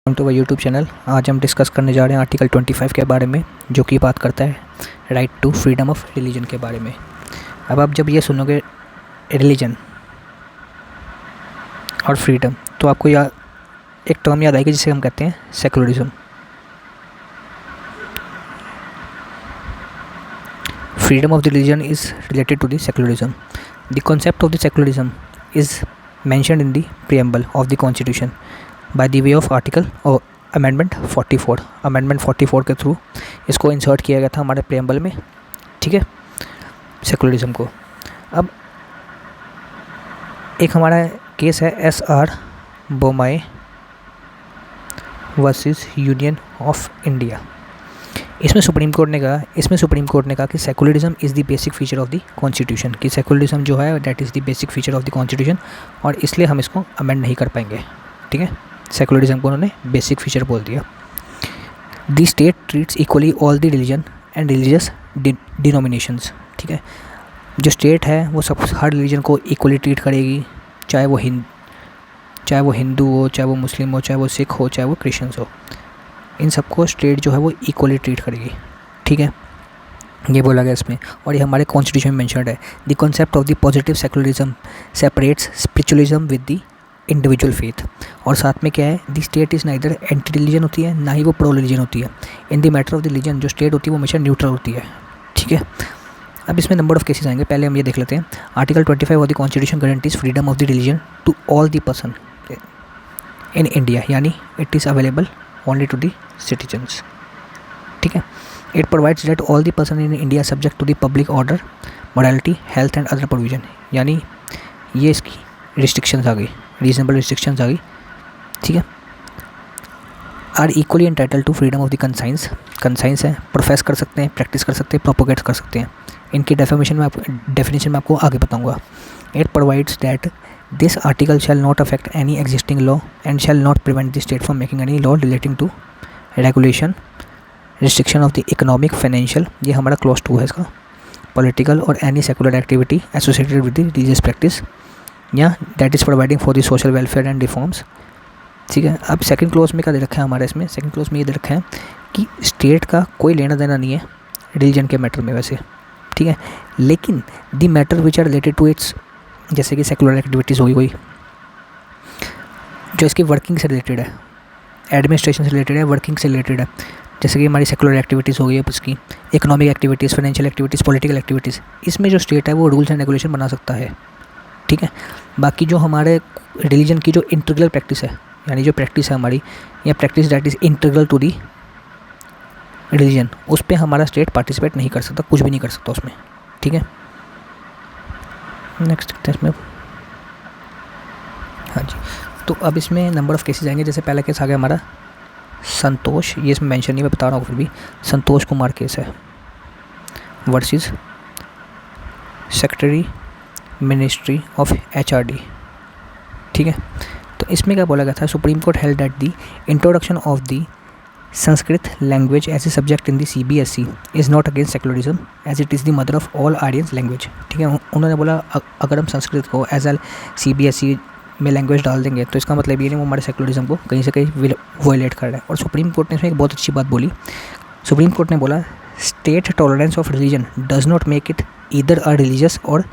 Welcome to my YouTube channel. आज हम discuss करने जा रहे हैं आर्टिकल 25 के बारे में, जो कि बात करता है right to freedom of religion के बारे में। अब आप जब ये सुनोगे रिलीजन और फ्रीडम, तो आपको एक टर्म याद आएगी जिसे हम कहते हैं secularism. Freedom of the religion is related to the secularism. The concept of the secularism is mentioned in the preamble of the constitution by the way of article or amendment 44। amendment 44 के through इसको insert किया गया था हमारे preamble में, ठीक है, secularism को। अब एक हमारा केस है SR Bommai versus union of India. इसमें सुप्रीम कोर्ट ने कहा कि secularism is the basic feature of the constitution, कि सेकुलरिज्म जो है that is the basic feature of the constitution, और इसलिए हम इसको अमेंड नहीं कर पाएंगे, ठीक है। सेकुलरिज्म को उन्होंने बेसिक फीचर बोल दिया। The state treats equally all the religion and religious denominations, ठीक है। जो स्टेट है वो सब हर रिलीजन को इक्वली ट्रीट करेगी, चाहे वो हिंदू हो, चाहे वो मुस्लिम हो, चाहे वो सिख हो, चाहे वो क्रिश्चियंस हो। इन सबको स्टेट जो है वो इक्वली ट्रीट करेगी, ठीक है, ये बोला गया इसमें। और ये हमारे कॉन्स्टिट्यूशन में मेंशन्ड है। The concept of the positive secularism separates spiritualism with the individual faith. और साथ में क्या है, the state is neither anti religion होती है, ना ही वो प्रो रिलीजन होती है। In the matter of the religion जो स्टेट होती है वो हमेशा न्यूट्रल होती है, ठीक है। अब इसमें नंबर ऑफ केसेस आएंगे, पहले हम ये देख लेते हैं। Article 25 of the constitution guarantees freedom of the religion to all the person in India, यानी it is available only to the citizens, ठीक है। It provides that all the person in India subject to the public order, morality, health and other provision, यानी ये इसकी restrictions आ गई, reasonable restrictions आ गई, ठीक है। Are equally entitle to freedom of the conscience है, प्रोफेस कर सकते हैं, प्रैक्टिस कर सकते हैं, प्रोपोगेट कर सकते हैं। इनकी डेफिनेशन में आपको आगे बताऊंगा। It provides that this article shall not affect any existing law and shall not prevent the state from making any law relating to regulation, restriction of the economic, financial, ये हमारा clause 2 है इसका, political और any secular activity associated with the religious practice, या that is providing for the social welfare and reforms, ठीक है। अब second close में क्या दे रखा है हमारे इसमें, सेकंड क्लोज में ये दे रखा है कि स्टेट का कोई लेना देना नहीं है रिलीजन के मैटर में वैसे, ठीक है, लेकिन the matter which are related to its, जैसे कि सेकुलर एक्टिविटीज़ होगी कोई जो इसकी वर्किंग से रिलेटेड है, एडमिनिस्ट्रेशन से रिलेटेड है, वर्किंग से रिलेटेड है, जैसे कि हमारी सेकुलर एक्टिविटीज़ हो गई है उसकी, economic activities, financial activities, political activities, इसमें जो स्टेट है वो रूल्स एंड रेगुलेशन बना सकता है, ठीक है। बाकी जो हमारे रिलीजन की जो इंटीग्रल प्रैक्टिस है, यानी जो प्रैक्टिस है हमारी, या practice that is integral to the religion, उस पर हमारा स्टेट पार्टिसिपेट नहीं कर सकता, कुछ भी नहीं कर सकता उसमें, ठीक है। नेक्स्ट इसमें, हाँ जी, तो अब इसमें नंबर ऑफ़ केसेस आएंगे। जैसे पहला केस आ गया हमारा संतोष, ये इसमें मेंशन नहीं, मैं बता रहा हूँ फिर भी, संतोष कुमार केस है versus secretary ministry of HRD, ठीक है। तो इसमें क्या बोला गया था, supreme court held that the introduction of the Sanskrit language as a subject in the CBSE is not against secularism as it is the mother of all Aryan language, ठीक है। उन्होंने बोला अगर हम संस्कृत को एज एल CBSE में language डाल देंगे तो इसका मतलब ये नहीं वो हमारे सेकुलरिज्म को कहीं से कहीं वॉयलेट कर रहा है। और सुप्रीम कोर्ट ने इसमें एक बहुत अच्छी बात बोली। सुप्रीम कोर्ट ने बोला state tolerance of religion does not make it either a religious or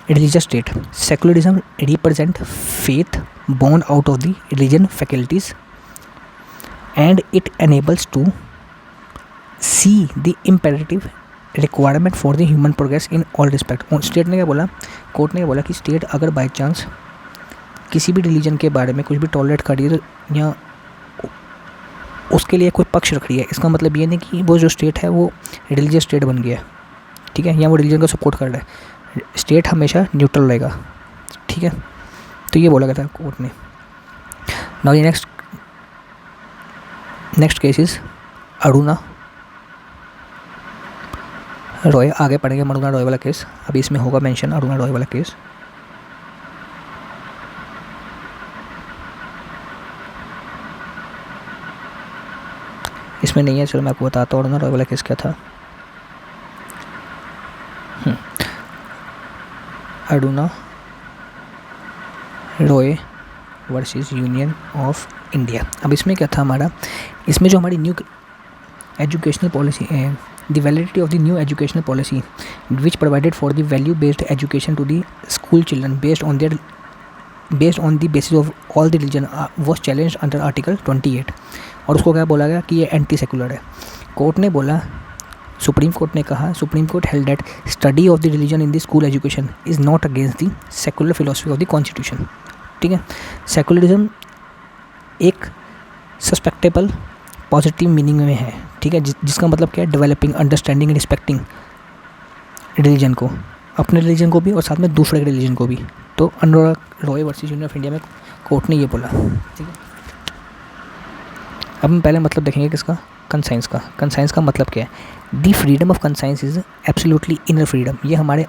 religious state. Secularism represent faith born out of the religion faculties and it enables to see the imperative requirement for the human progress in all respect। State ने क्या बोला, court ने क्या बोला कि state अगर by chance किसी भी रिलीजन के बारे में कुछ भी टॉलरेट कर रही है तो या उसके लिए कोई पक्ष रख रही है, इसका मतलब ये नहीं कि वो जो स्टेट है वो रिलीजियस स्टेट बन गया है, ठीक है, या वो रिलीजन को सपोर्ट कर रहा है। स्टेट हमेशा न्यूट्रल रहेगा, ठीक है। तो ये बोला गया था कोर्ट ने। नाउ ये next case is Aruna Roy. आगे पढ़ेंगे अरुणा रॉय वाला केस, अभी इसमें होगा मेंशन अरुणा रॉय वाला केस। इसमें नहीं है, चलो मैं आपको बताता हूँ अरुणा रॉय वाला केस क्या था। Aruna Roy versus union of India. अब इसमें क्या था हमारा, इसमें जो हमारी न्यू एजुकेशनल पॉलिसी है, the validity of the new educational policy which provided for the value based education to the school children based on the basis of all the religion was challenge under article 28। और उसको क्या बोला गया कि ये anti secular है। Court ने बोला, सुप्रीम कोर्ट ने कहा, supreme court held that study of the religion in the school education is not against the secular philosophy of the constitution. ठीक है, सेकुलरिज्म एक सस्पेक्टेबल पॉजिटिव मीनिंग में है। ठीक है, जिसका मतलब क्या है, डेवलपिंग, अंडरस्टैंडिंग, रिस्पेक्टिंग रिलीजन को, अपने रिलीजन को भी और साथ में दूसरे रिलीजन को भी। तो Anurag Roy versus union of India में कोर्ट ने ये बोला। ठीक है, अब हम पहले मतलब देखेंगे किसका, कंसाइंस का। कंसाइंस का मतलब क्या है, the freedom of conscience is absolutely inner freedom. ये हमारे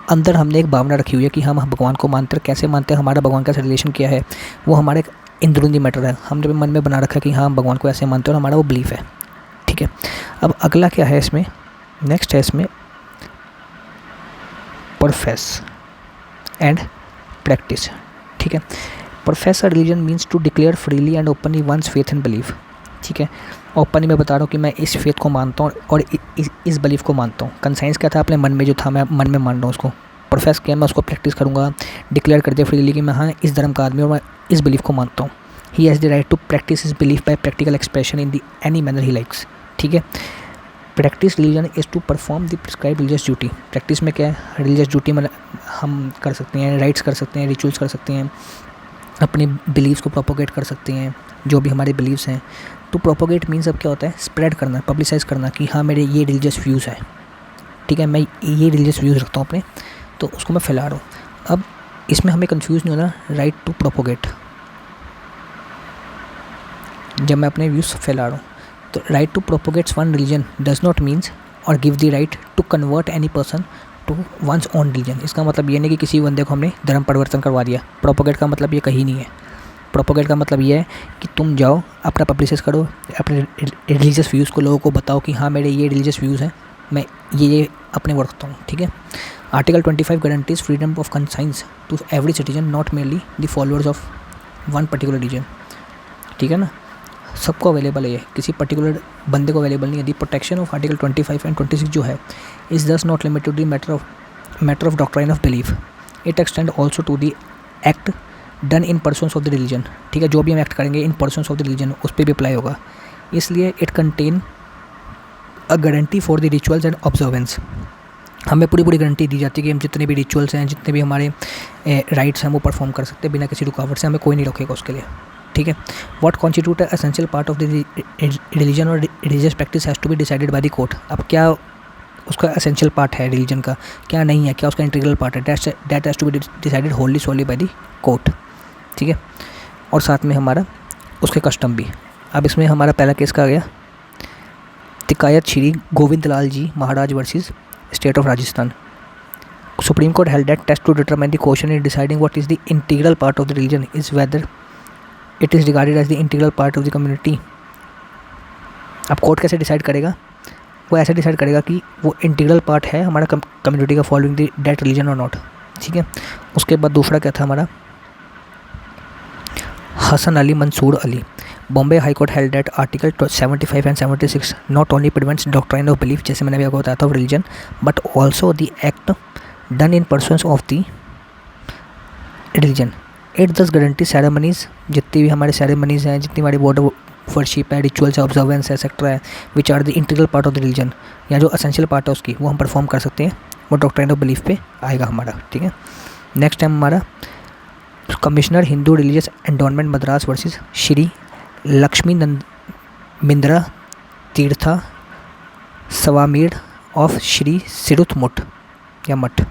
अंदर हमने एक भावना रखी हुई है कि हम भगवान को मानते हैं, कैसे मानते हैं, हमारा भगवान का रिलेशन क्या है, वो हमारे अंदरूनी मैटर है। हमने भी मन में बना रखा है कि हाँ हम भगवान को ऐसे मानते हैं और हमारा वो बिलीफ है। ठीक है, अब अगला क्या है इसमें, नेक्स्ट है इसमें प्रोफेस एंड प्रैक्टिस। ठीक है, profess a religion means to declare freely and openly once faith and belief. ठीक है, ओपनली मैं बता रहा हूँ कि मैं इस फेथ को मानता हूँ और इस बिलीफ को मानता हूँ। कंसाइंस क्या था, अपने मन में जो था मैं मन में मान रहा हूँ उसको। प्रोफेस किया, मैं उसको प्रैक्टिस करूँगा, डिक्लेयर कर दिया फ्रीली कि मैं हाँ इस धर्म का आदमी और मैं इस बिलीफ को मानता हूँ। He has the right to practice his belief by practical expression in the any manner he likes. ठीक है, practice religion is to perform the prescribe religious duty. Practice में क्या है, रिलीजियस ड्यूटी मतलब हम कर सकते हैं, राइट्स कर सकते हैं, रिचुअल्स कर सकते हैं, अपने बिलीव्स को प्रोपोगेट कर सकते हैं, जो भी हमारे बिलीव्स हैं। तो प्रोपोगेट मीन्स अब क्या होता है, स्प्रेड करना, पब्लिसाइज करना कि हाँ मेरे ये रिलीजियस व्यूज़ हैं। ठीक है, मैं ये रिलीजियस व्यूज़ रखता हूँ अपने, तो उसको मैं फैला रहा हूँ। अब इसमें हमें कंफ्यूज नहीं होना, राइट टू प्रोपोगेट, जब मैं अपने व्यूज़ फैला रहा हूँ तो right to propagates one religion does not means और give the right to convert any person to one's own religion. इसका मतलब ये नहीं कि किसी बंदे को हमने धर्म परिवर्तन करवा दिया। प्रोपोगेट का मतलब ये कहीं नहीं है। प्रोपोगेट का मतलब ये है कि तुम जाओ अपना पब्लिसाइज करो, अपने रिलीजियस व्यूज़ को लोगों को बताओ कि हाँ मेरे ये रिलीजियस व्यूज़ हैं, मैं ये अपने वो रखता हूँ। ठीक है, article 25 guarantees freedom of conscience to every citizen not merely the followers of one particular religion. ठीक है ना, सबको अवेलेबल है, ये किसी पर्टिकुलर बंदे को अवेलेबल नहीं है। The protection of article 25 and 26 जो है is thus not limited to the matter of doctrine of belief, it extend also to the act done in persons of the religion. ठीक है, जो भी हम एक्ट करेंगे in persons of the religion उस पर भी अप्लाई होगा। इसलिए it contain a guarantee for the rituals and observance. हमें पूरी गारंटी दी जाती है कि हम जितने भी रिचुअल्स हैं, जितने भी हमारे राइट्स हैं वो परफॉर्म कर सकते हैं बिना किसी रुकावट से, हमें कोई नहीं रोकेगा उसके लिए। ठीक है, what constitute essential part of the religion और religious practice has to be decided by the court. अब क्या उसका एसेंशियल पार्ट है रिलीजन का, क्या नहीं है, क्या उसका इंटीग्रल पार्ट है, that has to be decided wholly solely by the court. ठीक है, और साथ में हमारा उसके कस्टम भी। अब इसमें हमारा पहला केस का आ गया Tilkayat Shri Govind Lal ji Maharaj versus state of Rajasthan. Supreme court held that test to determine the question in deciding what is the integral part of the religion is whether it is regarded as the integral part of the community. अब court कैसे decide करेगा, वो ऐसे decide करेगा कि वो integral part है हमारा कम्युनिटी का फॉलोइंग द दैट रिलीजन और नॉट। ठीक है, उसके बाद दूसरा क्या था हमारा, Hasan Ali Mansoor Ali. Bombay high court held that article 75 and 76 not only prevents doctrine of belief, जैसे मैंने अभी आपको बताया था, of religion, but also the act done in persons of the religion. It thus guarantee ceremonies, जितनी भी हमारे सेरेमनीज हैं, जितनी हमारी बॉर्डर वर्शिप है, रिचुअल्स है, ऑब्जर्वेंस है, सेक्टर है, which are the integral part of the religion, या जो एसेंशियल पार्ट है उसकी, वो हम परफॉर्म कर सकते हैं, वो डॉक्ट्राइन ऑफ बिलीफ पे आएगा हमारा। ठीक है, नेक्स्ट टाइम हमारा commissioner Hindu religious endowment Madras versus Shri Lakshmindra Thirtha Swamiar of Shri Shirur Mutt या मठ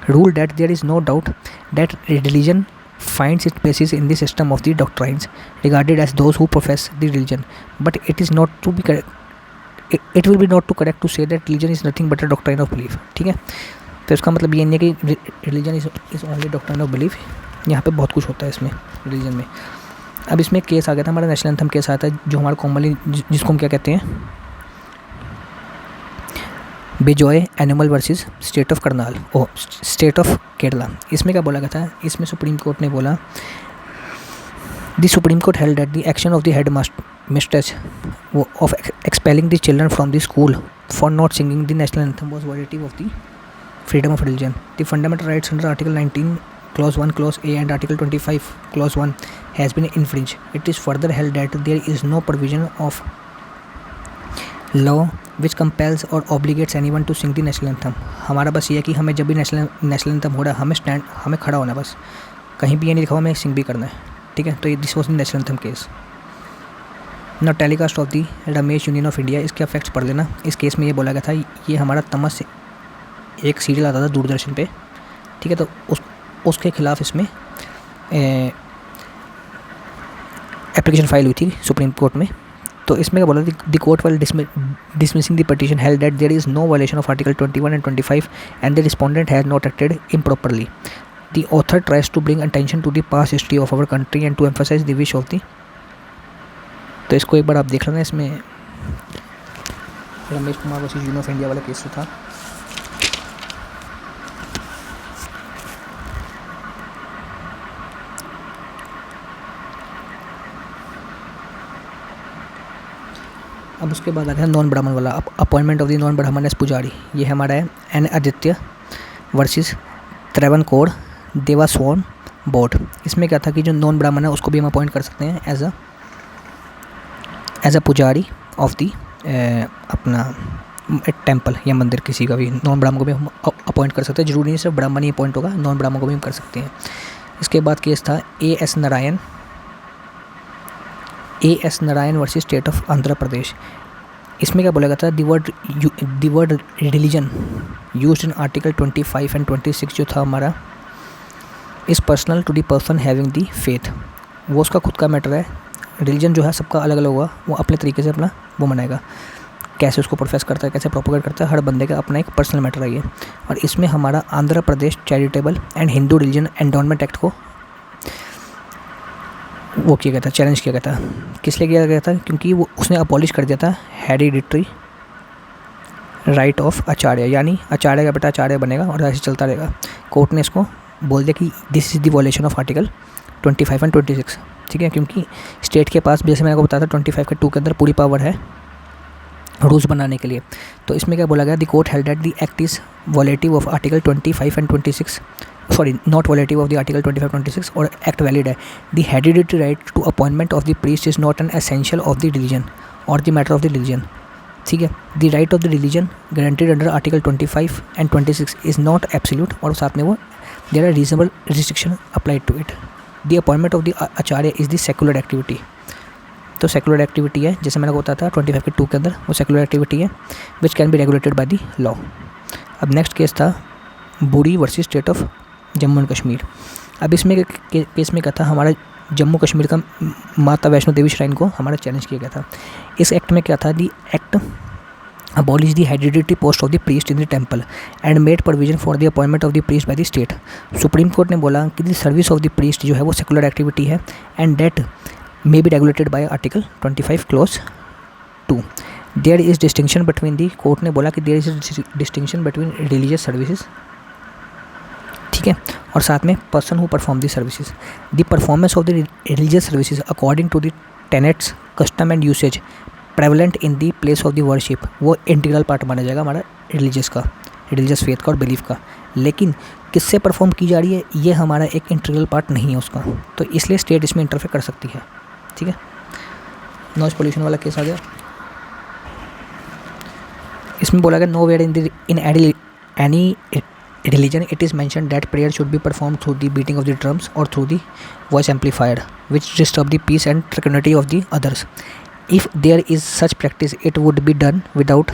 rule that there is no doubt that religion finds its basis in the system of the doctrines regarded as those who profess the religion, but it is not to be correct, it will be not to correct to say that religion is nothing but a doctrine of belief. ठीक है, तो इसका मतलब ये नहीं है कि religion is only doctrine of belief. यहाँ पे बहुत कुछ होता है इसमें रिलीजन में। अब इसमें केस आ गया था हमारा नेशनल एंथम केस आया था, जो हमारा कॉमनली जिसको हम क्या कहते हैं, Bejoy animal versus state of Karnal state of Kerala. इसमें क्या बोला गया था, इसमें सुप्रीम कोर्ट ने बोला The Supreme Court held that the action of the headmistress of expelling the children from the school for not singing the national anthem was violative of the freedom of religion. The fundamental rights under Article 19 Clause 1 Clause A and Article 25 Clause 1 has been infringed. It is further held that there is no provision of law which compels or obligates anyone to sing the national anthem. हमारा बस ये है कि हमें जब भी national anthem हो रहा है हमें खड़ा होना है, बस कहीं भी ये नहीं लिखा हुआ हमें सिंग भी करना है, ठीक है. तो ये this was the national anthem case. ना telecast of the Ramesh union of India, इसके फैक्ट्स पढ़ लेना. इस केस में ये बोला गया था, ये हमारा तमस एक सीरियल आता था दूरदर्शन पे, ठीक है. तो उसके खिलाफ इसमें एप्लीकेशन फाइल हुई थी सुप्रीम कोर्ट में. तो इसमें क्या बोला, the court while dismissing the petition held that there is no violation of article 21 and 25 and the respondent has not acted improperly. The author tries to bring attention to the past history of our country and to emphasize the wish of the. तो इसको एक बार आप देख लेना. इसमें Ramesh Kumar versus union of India वाला case जो था, अब उसके बाद आ गया नॉन ब्राह्मण वाला, appointment of the non Brahmin as pujari. ये हमारा है N Aditya versus Travancore Devaswom board. इसमें क्या था कि जो नॉन ब्राह्मण है उसको भी हम अपॉइंट कर सकते हैं एज अ पुजारी ऑफ दी अपना टेम्पल या मंदिर. किसी का भी नॉन ब्राह्मण को भी हम अपॉइंट कर सकते हैं, जरूरी नहीं सिर्फ ब्राह्मण ही अपॉइंट होगा, नॉन ब्राह्मण को भी हम कर सकते हैं. इसके बाद केस था A.S. Narayan versus state of Andhra Pradesh. इसमें क्या बोला गया था, the word religion used in article 25 and 26 जो था हमारा is personal to the person having the faith. वो उसका खुद का मैटर है. रिलीजन जो है सबका अलग अलग होगा, वो अपने तरीके से अपना वो मनाएगा, कैसे उसको प्रोफेस करता है, कैसे प्रोपोगेट करता है, हर बंदे का अपना एक पर्सनल मैटर है ये. और इसमें हमारा Andhra Pradesh charitable and Hindu religion endowment act को वो किया गया था, चैलेंज किया गया था. किस लिए किया गया था, क्योंकि वो उसने अबॉलिश कर दिया था हेरिडिटरी राइट ऑफ आचार्य, यानी आचार्य का बेटा आचार्य बनेगा और ऐसे चलता रहेगा. कोर्ट ने इसको बोल दिया कि this is the violation of article 25 and 26, ठीक है. क्योंकि स्टेट के पास, जैसे मैंने आपको बताया था, 25 के 2 के अंदर पूरी पावर है रूल्स बनाने के लिए. तो इसमें क्या बोला गया, the court held that the act is violative of article 25 and 26, sorry not violative of the article 25-26 और एक्ट वैलिड है. The hereditary right to appointment of the priest is not an essential of the religion और the matter of the religion, ठीक है. The right of the religion guaranteed under article 25 and 26 is not absolute, और साथ में वो there are reasonable restriction applied to it. The appointment of the acharya is the secular activity. तो secular activity है, जैसे मैंने को बताया था 25 के 2 के अंदर, वो सेकुलर एक्टिविटी है which can be regulated by the law. अब नेक्स्ट केस था बुरी versus state of Jammu and Kashmir. अब इसमें केस में क्या था, हमारा जम्मू कश्मीर का माता वैष्णो देवी श्राइन को हमारा चैलेंज किया गया था. इस एक्ट में क्या था, the act abolish the hereditary post of the priest in the temple and made provision for the appointment of the priest by the state. Supreme court ने बोला कि the service of the priest जो है वो secular activity है and that may be regulated by article 25 Clause 2. There is distinction between the, court ने बोला कि there is distinction between religious services, ठीक है, और साथ में person who perform the services. The performance of the religious services according to the tenets custom and usage prevalent in the place of the worship, वो integral part माना जाएगा हमारा religious faith का और बिलीफ का. लेकिन किससे परफॉर्म की जा रही है, ये हमारा एक इंटीग्रल पार्ट नहीं है उसका, तो इसलिए स्टेट इसमें इंटरफेयर कर सकती है, ठीक है. नॉइज पोल्यूशन वाला केस आ गया. इसमें बोला गया nowhere in any religion it is mentioned that prayer should be performed through the beating of the drums or through the voice amplifier which disturb the peace and tranquility of the others. If there is such practice it would be done without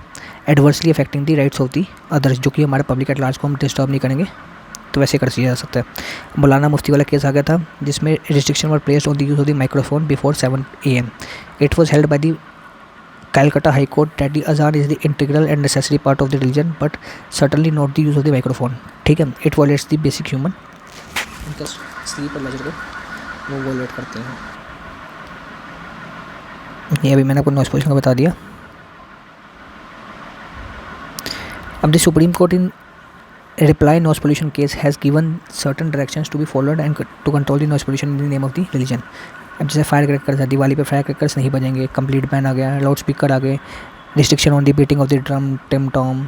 adversely affecting the rights of the others, जो कि हमारे public at large को हम disturb नहीं करेंगे, तो वैसे कर दिया जा सकता है. मौलाना मुफ्ती वाला केस आ गया था जिसमें restriction were placed on the use of the microphone before 7 AM. It was held by the Calcutta High Court that the azan is the integral and necessary part of the religion, but certainly not the use of the microphone. ठीक है, it violates the basic human इनका sleep और laser को वो wallet करते हैं. ये अभी मैंने आपको नॉइज पोल्यूशन का बता दिया. अब the supreme court in reply noise pollution case has given certain directions to be followed and to control the noise pollution in the name of the religion. अब जैसे फायर क्रैकर्स है, दिवाली पे fire crackers नहीं बजेंगे, complete ban आ गया। Loud speaker आ गए, restriction on the beating of the drum, tim tom,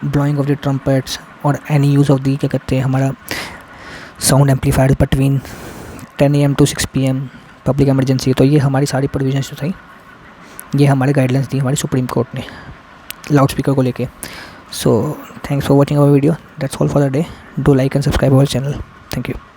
blowing of the trumpets और any use of the क्या कहते हैं हमारा sound amplifier between 10 AM to 6 PM public emergency. तो ये हमारी सारी प्रोविजंस जो थी, ये हमारे गाइडलाइंस दी हमारी सुप्रीम कोर्ट ने लाउड स्पीकर को लेके। So thanks for watching our video, that's all for the day. Do like and subscribe our channel. Thank you.